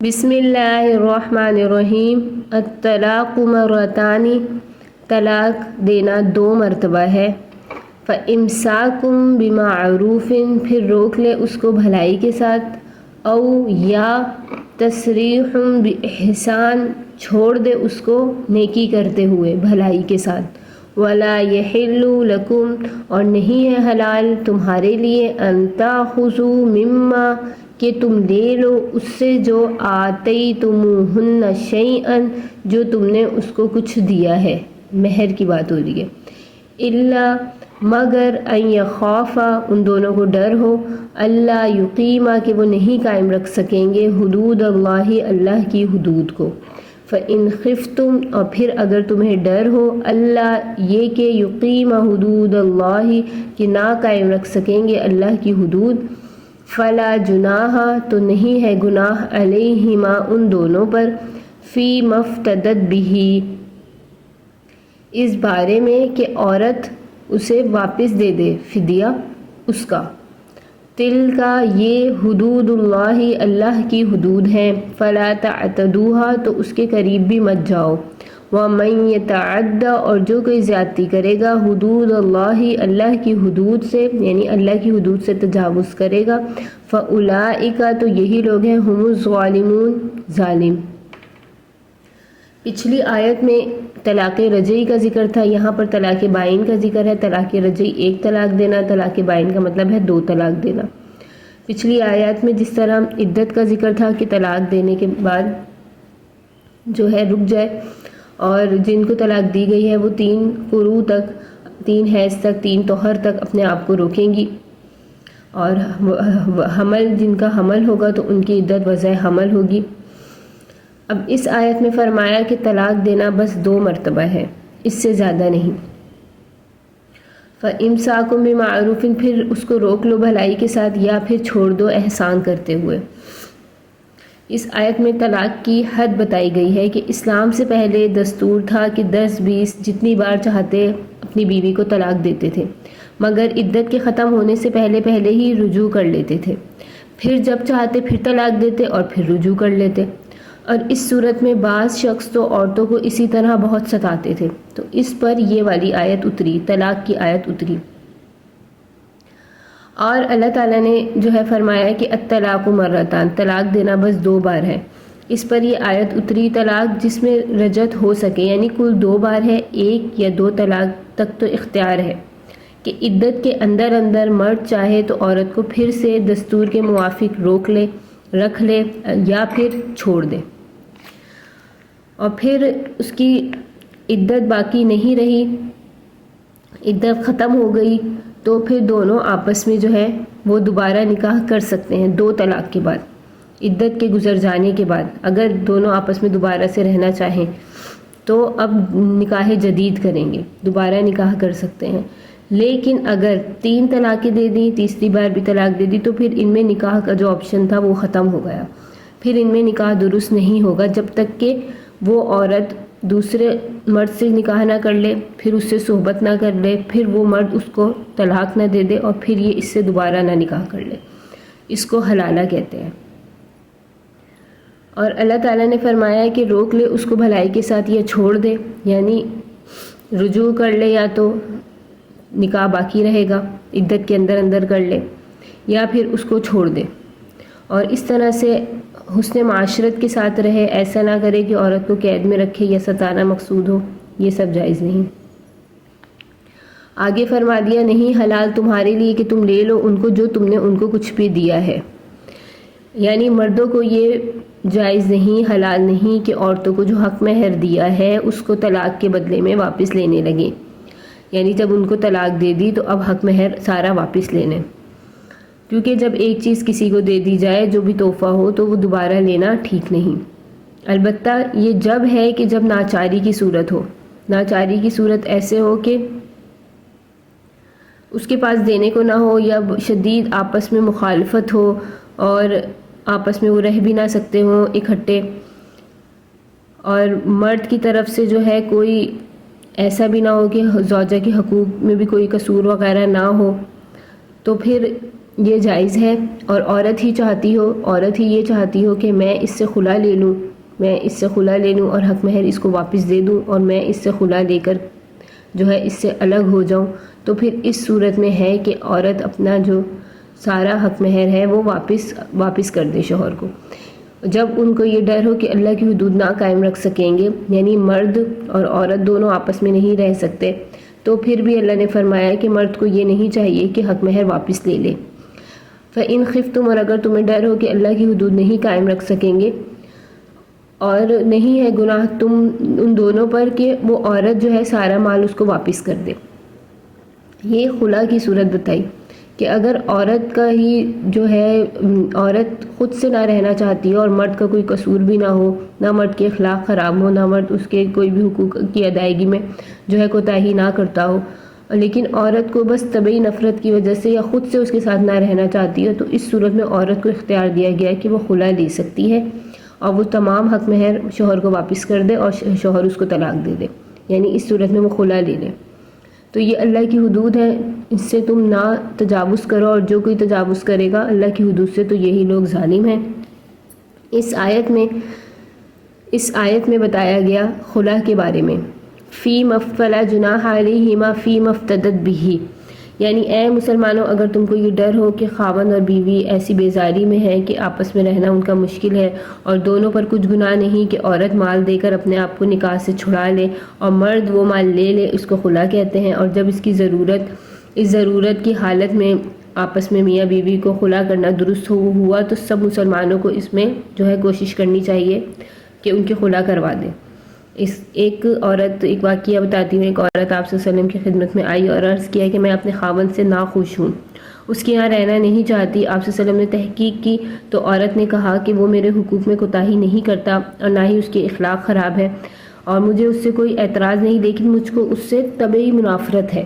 بسم اللہ الرحمن الرحیم۔ الطلاق مرتان، طلاق دینا 2 مرتبہ ہے۔ فَإِمْسَاكٌ بِمَعْرُوفٍ، پھر روک لے اس کو بھلائی کے ساتھ، او یا تسریح بِإِحْسَان، چھوڑ دے اس کو نیکی کرتے ہوئے بھلائی کے ساتھ۔ وَلَا يَحِلُّ لَكُمْ، اور نہیں ہے حلال تمہارے لیے، أَن تَأْخُذُوا مِمَّا، کہ تم لے لو اس سے جو آتیتموہن شیئا، جو تم نے اس کو کچھ دیا ہے، مہر کی بات ہو رہی ہے۔ الا، مگر ان یخافا، ان دونوں کو ڈر ہو، اللہ یقیما، کہ وہ نہیں قائم رکھ سکیں گے، حدود اللہ، اللہ کی حدود کو۔ فَإِنْ خِفْتُمْ، اور پھر اگر تمہیں ڈر ہو، اللہ یہ کہ یقیما حدود اللہ، کہ نہ قائم رکھ سکیں گے اللہ کی حدود، فلا جناح، تو نہیں ہے گناہ، علیہما، ان دونوں پر، فی مفتدت بہ، اس بارے میں کہ عورت اسے واپس دے دے، فدیہ اس کا۔ تلکا، یہ حدود اللہ، اللہ کی حدود ہیں، فلا تعتدوها، تو اس کے قریب بھی مت جاؤ۔ وَمَن يَتَعَدَّ، اور جو کوئی زیادتی کرے گا، حدود اللہ، اللہ کی حدود سے، یعنی اللہ کی حدود سے تجاوز کرے گا، فَأُولَئِكَ، تو یہی لوگ ہیں، ہم الظالمون، ظالم۔ پچھلی آیت میں طلاق رجعی کا ذکر تھا، یہاں پر طلاق بائن کا ذکر ہے۔ طلاق رجعی 1 طلاق دینا، طلاق بائن کا مطلب ہے 2 طلاق دینا۔ پچھلی آیات میں جس طرح عدت کا ذکر تھا کہ طلاق دینے کے بعد جو ہے رک جائے، اور جن کو طلاق دی گئی ہے وہ 3 قروء تک، 3 حیض تک، 3 طہر تک اپنے آپ کو روکیں گی، اور حمل، جن کا حمل ہوگا تو ان کی عدت وضع حمل ہوگی۔ اب اس آیت میں فرمایا کہ طلاق دینا بس 2 مرتبہ ہے، اس سے زیادہ نہیں۔ فَإِمْسَاكٌ بِمَعْرُوفٍ، پھر اس کو روک لو بھلائی کے ساتھ، یا پھر چھوڑ دو احسان کرتے ہوئے۔ اس آیت میں طلاق کی حد بتائی گئی ہے کہ اسلام سے پہلے دستور تھا کہ 10-20 جتنی بار چاہتے اپنی بیوی کو طلاق دیتے تھے، مگر عدت کے ختم ہونے سے پہلے ہی رجوع کر لیتے تھے، پھر جب چاہتے پھر طلاق دیتے اور پھر رجوع کر لیتے۔ اور اس صورت میں بعض شخص تو عورتوں کو اسی طرح بہت ستاتے تھے، تو اس پر یہ والی آیت اتری، طلاق کی آیت اتری۔ اور اللہ تعالیٰ نے جو ہے فرمایا کہ الطلاق مرتان، طلاق دینا بس 2 بار ہے، اس پر یہ آیت اتری۔ طلاق جس میں رجعت ہو سکے، یعنی کل 2 بار ہے، 1 یا 2 طلاق تک تو اختیار ہے کہ عدت کے اندر مرد چاہے تو عورت کو پھر سے دستور کے موافق روک لے، رکھ لے، یا پھر چھوڑ دے، اور پھر اس کی عدت باقی نہیں رہی، عدت ختم ہو گئی، تو پھر دونوں آپس میں جو ہے وہ دوبارہ نکاح کر سکتے ہیں 2 طلاق کے بعد، عدت کے گزر جانے کے بعد۔ اگر دونوں آپس میں دوبارہ سے رہنا چاہیں تو اب نکاح جدید کریں گے، دوبارہ نکاح کر سکتے ہیں۔ لیکن اگر 3 طلاقیں دے دی، تیسری بار بھی طلاق دے دی، تو پھر ان میں نکاح کا جو آپشن تھا وہ ختم ہو گیا، پھر ان میں نکاح درست نہیں ہوگا جب تک کہ وہ عورت دوسرے مرد سے نکاح نہ کر لے، پھر اس سے صحبت نہ کر لے، پھر وہ مرد اس کو طلاق نہ دے دے، اور پھر یہ اس سے دوبارہ نہ نکاح کر لے۔ اس کو حلالہ کہتے ہیں۔ اور اللہ تعالیٰ نے فرمایا کہ روک لے اس کو بھلائی کے ساتھ، یا چھوڑ دے، یعنی رجوع کر لے، یا تو نکاح باقی رہے گا عدت کے اندر کر لے، یا پھر اس کو چھوڑ دے، اور اس طرح سے حسن معاشرت کے ساتھ رہے، ایسا نہ کرے کہ عورت کو قید میں رکھے یا ستانا مقصود ہو، یہ سب جائز نہیں۔ آگے فرما دیا، نہیں حلال تمہارے لیے کہ تم لے لو ان کو جو تم نے ان کو کچھ بھی دیا ہے، یعنی مردوں کو یہ جائز نہیں، حلال نہیں کہ عورتوں کو جو حق مہر دیا ہے اس کو طلاق کے بدلے میں واپس لینے لگے، یعنی جب ان کو طلاق دے دی تو اب حق مہر سارا واپس لینے، کیونکہ جب ایک چیز کسی کو دے دی جائے جو بھی تحفہ ہو تو وہ دوبارہ لینا ٹھیک نہیں۔ البتہ یہ جب ہے کہ جب ناچاری کی صورت ہو، ناچاری کی صورت ایسے ہو کہ اس کے پاس دینے کو نہ ہو، یا شدید آپس میں مخالفت ہو، اور آپس میں وہ رہ بھی نہ سکتے ہوں اکٹھے، اور مرد کی طرف سے جو ہے کوئی ایسا بھی نہ ہو کہ زوجہ کے حقوق میں بھی کوئی قصور وغیرہ نہ ہو، تو پھر یہ جائز ہے اور عورت ہی یہ چاہتی ہو کہ میں اس سے خلا لے لوں اور حق مہر اس کو واپس دے دوں اور میں اس سے خلا لے کر جو ہے اس سے الگ ہو جاؤں، تو پھر اس صورت میں ہے کہ عورت اپنا جو سارا حق مہر ہے وہ واپس کر دے شوہر کو۔ جب ان کو یہ ڈر ہو کہ اللہ کی حدود نہ قائم رکھ سکیں گے، یعنی مرد اور عورت دونوں آپس میں نہیں رہ سکتے، تو پھر بھی اللہ نے فرمایا کہ مرد کو یہ نہیں چاہیے کہ حق مہر واپس لے لے۔ فَإِنْ خِفْتُمْ، اور اگر تمہیں ڈر ہو کہ اللہ کی حدود نہیں قائم رکھ سکیں گے اور نہیں ہے گناہ تم ان دونوں پر کہ وہ عورت جو ہے سارا مال اس کو واپس کر دے۔ یہ خلا کی صورت بتائی کہ اگر عورت کا ہی جو ہے عورت خود سے نہ رہنا چاہتی ہے اور مرد کا کوئی قصور بھی نہ ہو، نہ مرد کے اخلاق خراب ہو، نہ مرد اس کے کوئی بھی حقوق کی ادائیگی میں جو ہے کوتاہی نہ کرتا ہو، لیکن عورت کو بس طبعی نفرت کی وجہ سے یا خود سے اس کے ساتھ نہ رہنا چاہتی ہے، تو اس صورت میں عورت کو اختیار دیا گیا ہے کہ وہ خلا لے سکتی ہے اور وہ تمام حق مہر شوہر کو واپس کر دے اور شوہر اس کو طلاق دے دے، یعنی اس صورت میں وہ خلا لے لے۔ تو یہ اللہ کی حدود ہے، اس سے تم نہ تجاوز کرو، اور جو کوئی تجاوز کرے گا اللہ کی حدود سے تو یہی لوگ ظالم ہیں۔ اس آیت میں بتایا گیا خلا کے بارے میں، فی مفلا جناح علیہما فی مفتدت بھی، یعنی اے مسلمانوں اگر تم کو یہ ڈر ہو کہ خاوند اور بیوی ایسی بیزاری میں ہے کہ آپس میں رہنا ان کا مشکل ہے اور دونوں پر کچھ گناہ نہیں کہ عورت مال دے کر اپنے آپ کو نکاح سے چھڑا لے اور مرد وہ مال لے لے، اس کو خلا کہتے ہیں، اور جب اس ضرورت کی حالت میں آپس میں میاں بیوی کو خلا کرنا درست ہوا تو سب مسلمانوں کو اس میں جو ہے کوشش کرنی چاہیے کہ ان کی خلا کروا دیں۔ ایک واقعہ بتاتی ہوں، ایک عورت آپ صلی اللہ علیہ وسلم کی خدمت میں آئی اور عرض کیا کہ میں اپنے خاوند سے ناخوش ہوں، اس کے یہاں رہنا نہیں چاہتی۔ آپ صلی اللہ علیہ وسلم نے تحقیق کی تو عورت نے کہا کہ وہ میرے حقوق میں کوتاہی نہیں کرتا اور نہ ہی اس کے اخلاق خراب ہے اور مجھے اس سے کوئی اعتراض نہیں، لیکن مجھ کو اس سے طبعی منافرت ہے۔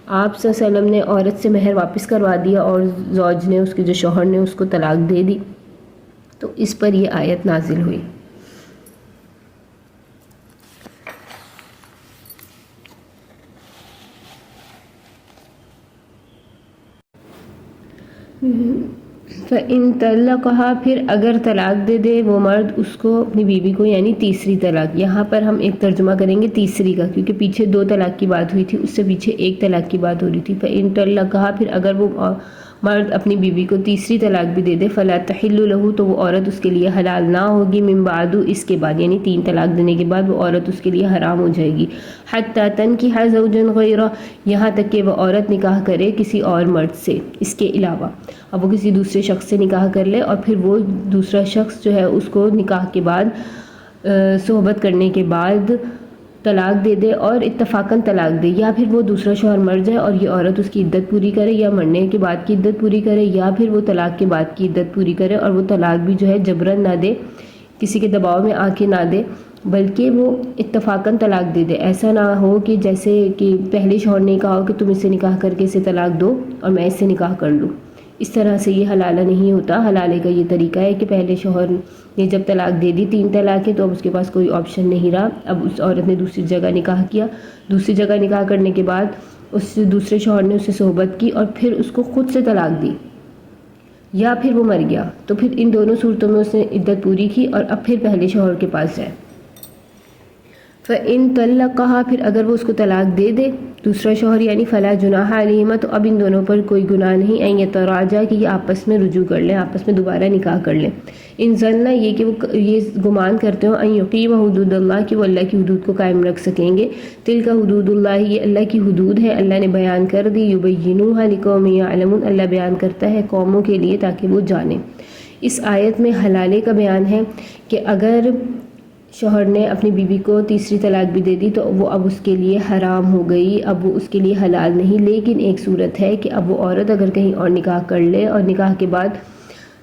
آپ صلی اللہ علیہ وسلم نے عورت سے مہر واپس کروا دیا اور زوج نے، اس کے جو شوہر نے، اس کو طلاق دے دی، تو اس پر یہ آیت نازل ہوئی۔ فَإِن طَلَّقَهَا، پھر اگر طلاق دے دے وہ مرد اس کو، اپنی بیوی کو، یعنی تیسری طلاق۔ یہاں پر ہم ایک ترجمہ کریں گے تیسری کا، کیونکہ پیچھے 2 طلاق کی بات ہوئی تھی، اس سے پیچھے 1 طلاق کی بات ہو رہی تھی۔ فَإِن طَلَّقَهَا، پھر اگر وہ مرد اپنی بیوی کو تیسری طلاق بھی دے دے، فَلَا تَحِلُّ لَهُ، تو وہ عورت اس کے لیے حلال نہ ہوگی، من بعد، اس کے بعد، یعنی 3 طلاق دینے کے بعد وہ عورت اس کے لیے حرام ہو جائے گی۔ حَتَّى تَنْكِحَ زَوْجًا غَيْرَهُ، یہاں تک کہ وہ عورت نکاح کرے کسی اور مرد سے اس کے علاوہ، اب وہ کسی دوسرے شخص سے نکاح کر لے اور پھر وہ دوسرا شخص جو ہے اس کو نکاح کے بعد صحبت کرنے کے بعد طلاق دے دے اور اتفاقاً طلاق دے، یا پھر وہ دوسرا شوہر مر جائے اور یہ عورت اس کی عدت پوری کرے، یا مرنے کے بعد کی عدت پوری کرے، یا پھر وہ طلاق کے بعد کی عدت پوری کرے، اور وہ طلاق بھی جو ہے جبراً نہ دے، کسی کے دباؤ میں آ کے نہ دے، بلکہ وہ اتفاقاً طلاق دے دے۔ ایسا نہ ہو کہ جیسے کہ پہلے شوہر نے کہا ہو کہ تم اس سے نکاح کر کے اسے طلاق دو اور میں اس سے نکاح کر لوں، اس طرح سے یہ حلالہ نہیں ہوتا۔ حلالے کا یہ طریقہ ہے کہ پہلے شوہر نے جب طلاق دے دی، 3 طلاقیں، تو اب اس کے پاس کوئی آپشن نہیں رہا، اب اس عورت نے دوسری جگہ نکاح کیا، دوسری جگہ نکاح کرنے کے بعد اس دوسرے شوہر نے اس سے صحبت کی اور پھر اس کو خود سے طلاق دی، یا پھر وہ مر گیا، تو پھر ان دونوں صورتوں میں اس نے عدت پوری کی اور اب پھر پہلے شوہر کے پاس جائے۔ فَإِن طَلَّقَهَا، پھر اگر وہ اس کو طلاق دے دے دوسرا شوہر، یعنی فَلَا جُنَاحَ عَلَيْهِمَا، تو اب ان دونوں پر کوئی گناہ نہیں، أَن يَتَرَاجَعَا، کہ یہ آپس میں رجوع کر لیں، آپس میں دوبارہ نکاح کر لیں۔ ان ظنّا، یہ کہ وہ یہ گمان کرتے ہوں، أَن يُقِيمَ حدود اللہ، کہ وہ اللہ کی حدود کو قائم رکھ سکیں گے۔ تِلْکَ حدود اللہ، یہ اللہ کی حدود ہے، اللہ نے بیان کر دی، يُبَيِّنُوهَا لِقَوْمٍ يَعْلَمُونَ، اللہ بیان کرتا ہے قوموں کے لیے تاکہ وہ جانیں۔ اس آیت میں حلالے کا بیان ہے کہ اگر شوہر نے اپنی بیوی کو تیسری طلاق بھی دے دی تو وہ اب اس کے لیے حرام ہو گئی، اب وہ اس کے لیے حلال نہیں، لیکن ایک صورت ہے کہ اب وہ عورت اگر کہیں اور نکاح کر لے اور نکاح کے بعد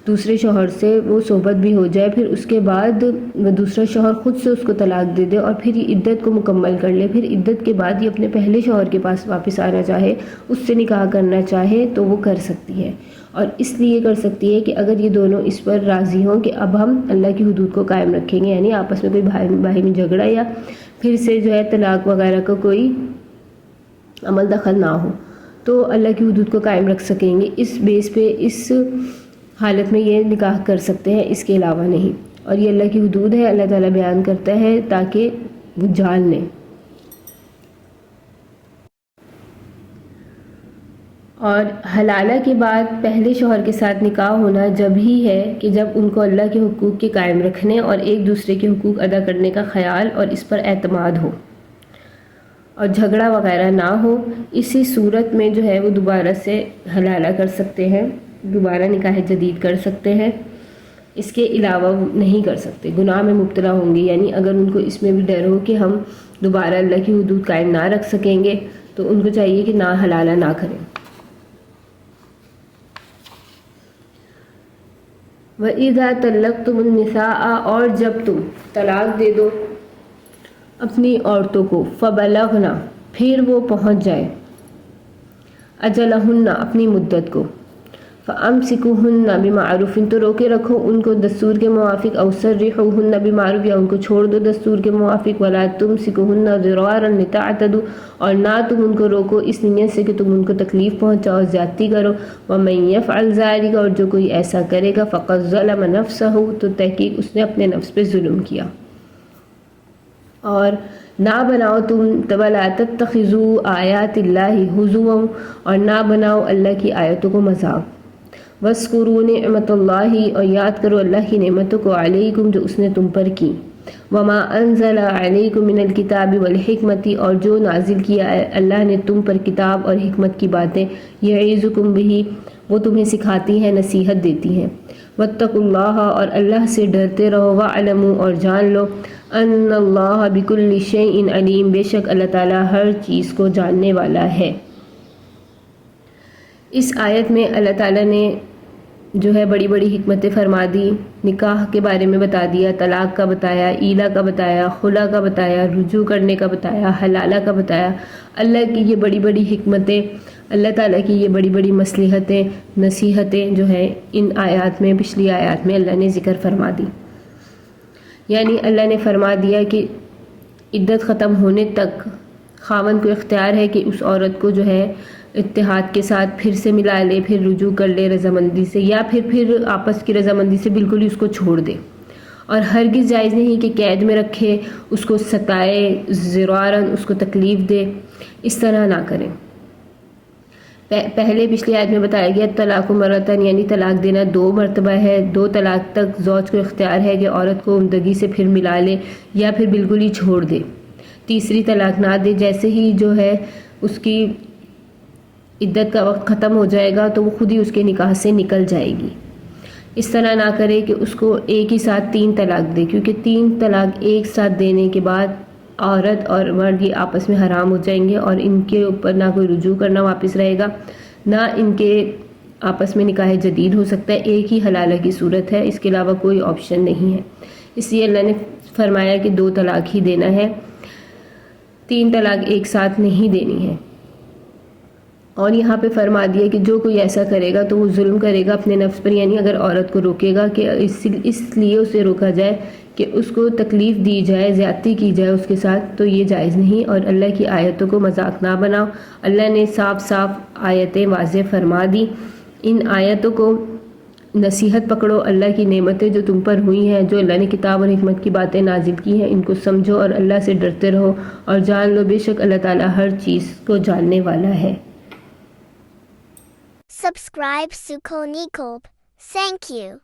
دوسرے شوہر سے وہ صحبت بھی ہو جائے، پھر اس کے بعد وہ دوسرا شوہر خود سے اس کو طلاق دے دے اور پھر یہ عدت کو مکمل کر لے، پھر عدت کے بعد یہ اپنے پہلے شوہر کے پاس واپس آنا چاہے، اس سے نکاح کرنا چاہے تو وہ کر سکتی ہے، اور اس لیے کر سکتی ہے کہ اگر یہ دونوں اس پر راضی ہوں کہ اب ہم اللہ کی حدود کو قائم رکھیں گے، یعنی آپس میں کوئی باہمی جھگڑا یا پھر سے جو ہے طلاق وغیرہ کا کوئی عمل دخل نہ ہو، تو اللہ کی حدود کو قائم رکھ سکیں گے. اس بیس پہ اس حالت میں یہ نکاح کر سکتے ہیں, اس کے علاوہ نہیں. اور یہ اللہ کی حدود ہے, اللہ تعالیٰ بیان کرتا ہے تاکہ وہ جان لیں. اور حلالہ کے بعد پہلے شوہر کے ساتھ نکاح ہونا جب ہی ہے کہ جب ان کو اللہ کے حقوق کے قائم رکھنے اور ایک دوسرے کے حقوق ادا کرنے کا خیال اور اس پر اعتماد ہو اور جھگڑا وغیرہ نہ ہو. اسی صورت میں جو ہے وہ دوبارہ سے حلالہ کر سکتے ہیں, دوبارہ نکاح جدید کر سکتے ہیں. اس کے علاوہ نہیں کر سکتے, گناہ میں مبتلا ہوں گے. یعنی اگر ان کو اس میں بھی ڈر ہو کہ ہم دوبارہ اللہ کی حدود قائم نہ رکھ سکیں گے تو ان کو چاہیے کہ نہ حلالہ نہ کریں. وَإِذَا طَلَّقْتُمُ النِّسَاءَ اور جب تم طلاق دے دو اپنی عورتوں کو, فَبَلَغْنَا پھر وہ پہنچ جائے, أَجَلَهُنَّ اپنی مدت کو, فَأَمْسِكُوهُنَّ بِمَعْرُوفٍ تو روکے رکھو ان کو دستور کے موافق, أَوْ سَرِّحُوهُنَّ بِمَعْرُوفٍ یا ان کو چھوڑ دو دستور کے موافق, وَلَا تُمْسِكُوهُنَّ ضِرَارًا لِتَعْتَدُوا اور نہ تم ان کو روکو اس نیت سے کہ تم ان کو تکلیف پہنچاؤ, زیادتی کرو. وَمَن يَفْعَلْ ذَلِكَ اور جو کوئی ایسا کرے گا, فَقَدْ ظَلَمَ نَفْسَهُ تو تحقیق اس نے اپنے نفس پہ ظلم کیا. اور نہ بناؤ تم وَلَا تَتَّخِذُوا آیَاتِ اللَّهِ هُزُوًا اور نہ بناؤ اللہ کی آیتوں کو مذاق. وَاذْكُرُوا نِعْمَتَ اللَّهِ اور یاد کرو اللہ کی نعمتوں کو, علیکم جو اس نے تم پر کی, وَمَا أَنزَلَ عَلَيْكُم مِّنَ الْكِتَابِ وَالْحِكْمَةِ اور جو نازل کیا اللہ نے تم پر کتاب اور حکمت کی باتیں, یعظکم بہ وہ تمہیں سکھاتی ہیں, نصیحت دیتی ہیں. واتقوا اللہ اور اللہ سے ڈرتے رہو, وَاعْلَمُوا اور جان لو, ان اللہ بکل شیء علیم بے شک اللہ تعالیٰ ہر چیز کو جاننے والا ہے. اس آیت میں اللہ تعالیٰ نے جو ہے بڑی بڑی حکمتیں فرما دی. نکاح کے بارے میں بتا دیا, طلاق کا بتایا, ایلا کا بتایا, خلا کا بتایا, رجوع کرنے کا بتایا, حلالہ کا بتایا. اللہ کی یہ بڑی بڑی حکمتیں, اللہ تعالیٰ کی یہ بڑی بڑی مصلحتیں, نصیحتیں جو ہیں ان آیات میں, پچھلی آیات میں اللہ نے ذکر فرما دی. یعنی اللہ نے فرما دیا کہ عدت ختم ہونے تک خاوند کو اختیار ہے کہ اس عورت کو جو ہے اتحاد کے ساتھ پھر سے ملا لے, پھر رجوع کر لے رضامندی سے, یا پھر آپس کی رضامندی سے بالکل ہی اس کو چھوڑ دے. اور ہرگز جائز نہیں کہ قید میں رکھے, اس کو ستائے, ضراراً اس کو تکلیف دے, اس طرح نہ کریں. پہلے پچھلی آیت میں بتایا گیا طلاق مرتان یعنی طلاق دینا 2 مرتبہ ہے. 2 طلاق تک زوج کو اختیار ہے کہ عورت کو عمدگی سے پھر ملا لے یا پھر بالکل ہی چھوڑ دے, تیسری طلاق نہ دے. جیسے ہی جو ہے اس کی عدت کا وقت ختم ہو جائے گا تو وہ خود ہی اس کے نکاح سے نکل جائے گی. اس طرح نہ کرے کہ اس کو ایک ہی ساتھ 3 طلاق دے, کیونکہ 3 طلاق ایک ساتھ دینے کے بعد عورت اور مرد یہ آپس میں حرام ہو جائیں گے اور ان کے اوپر نہ کوئی رجوع کرنا واپس رہے گا, نہ ان کے آپس میں نکاح جدید ہو سکتا ہے. ایک ہی حلالہ کی صورت ہے, اس کے علاوہ کوئی آپشن نہیں ہے. اس لیے اللہ نے فرمایا کہ 2 طلاق ہی دینا ہے, 3 طلاق ایک ساتھ نہیں دینی ہے. اور یہاں پہ فرما دیا کہ جو کوئی ایسا کرے گا تو وہ ظلم کرے گا اپنے نفس پر. یعنی اگر عورت کو روکے گا کہ اس لیے اسے روکا جائے کہ اس کو تکلیف دی جائے, زیادتی کی جائے اس کے ساتھ, تو یہ جائز نہیں. اور اللہ کی آیتوں کو مذاق نہ بناؤ. اللہ نے صاف صاف آیتیں واضح فرما دی. ان آیتوں کو نصیحت پکڑو, اللہ کی نعمتیں جو تم پر ہوئی ہیں, جو اللہ نے کتاب اور حکمت کی باتیں نازل کی ہیں, ان کو سمجھو اور اللہ سے ڈرتے رہو اور جان لو بے شک اللہ تعالیٰ ہر چیز کو جاننے والا ہے. Subscribe Suko Nicob. Thank you.